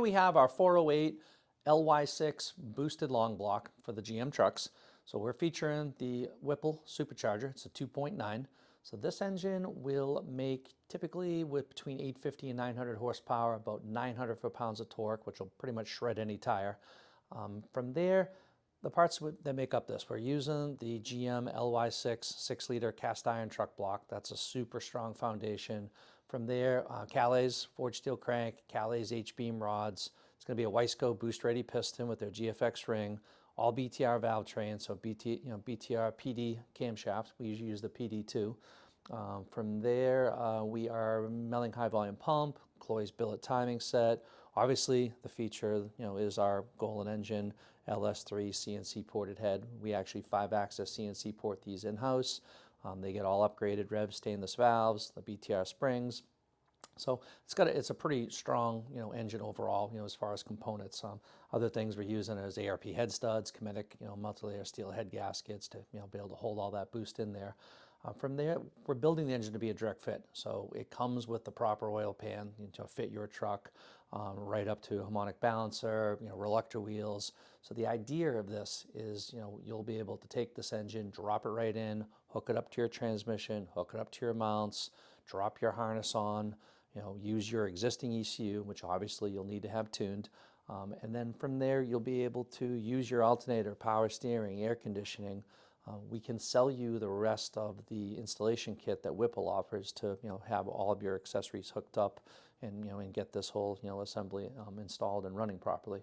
we have our 408 LY6 boosted long block for the GM trucks. So we're featuring the Whipple supercharger. It's a 2.9. So this engine will make typically with between 850 and 900 horsepower, about 900 foot-pounds of torque, which will pretty much shred any tire. From there, the parts that make up this, we're using the GM LY6 6-liter cast iron truck block. That's a super strong foundation. From there, Calais forged steel crank, Calais H-beam rods. It's going to be a Wiseco boost-ready piston with their GFX ring, all BTR valve train, so BTR PD camshaft. We usually use the PD2. From there, we are milling high volume pump, Chloe's billet timing set. Obviously, the feature, is our Golen Engine LS3 CNC ported head. We actually 5-axis CNC port these in-house. They get all upgraded rev stainless valves, the BTR springs. So it's a pretty strong, engine overall, as far as components. Other things we're using is ARP head studs, Kinetic, multi-layer steel head gaskets to, be able to hold all that boost in there. From there, we're building the engine to be a direct fit. So it comes with the proper oil pan to fit your truck, right up to harmonic balancer, reluctor wheels. So the idea of this is, you'll be able to take this engine, drop it right in, hook it up to your transmission, hook it up to your mounts, drop your harness on, use your existing ECU, which obviously you'll need to have tuned. And then from there, you'll be able to use your alternator, power steering, air conditioning. We can sell you the rest of the installation kit that Whipple offers to, have all of your accessories hooked up and, and get this whole, assembly installed and running properly.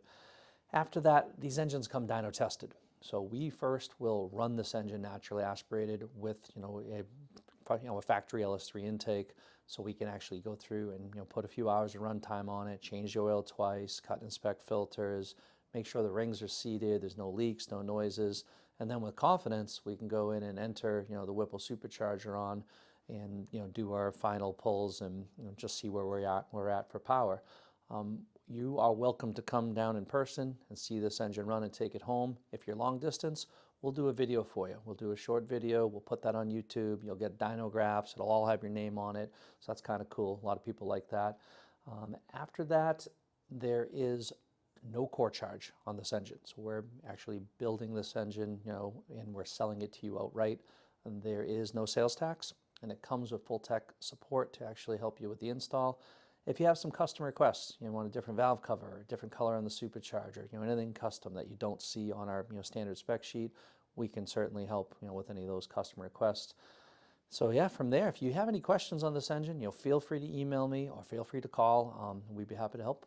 After that, these engines come dyno tested. So we first will run this engine naturally aspirated with, a factory LS3 intake, so we can actually go through and put a few hours of run time on it, change the oil twice, cut and inspect filters, make sure the rings are seated, there's no leaks, no noises, and then with confidence we can go in and enter the Whipple supercharger on and do our final pulls and just see where we're at for power. You are welcome to come down in person and see this engine run and take it home. If you're long distance, we'll do a video for you. We'll do a short video. We'll put that on YouTube. You'll get dyno graphs. It'll all have your name on it. So that's kind of cool. A lot of people like that. After that, there is no core charge on this engine. So we're actually building this engine, and we're selling it to you outright. And there is no sales tax, and it comes with full tech support to actually help you with the install. If you have some custom requests, you want a different valve cover, a different color on the supercharger, anything custom that you don't see on our standard spec sheet, we can certainly help with any of those custom requests. So yeah, from there, if you have any questions on this engine, feel free to email me or feel free to call. We'd be happy to help.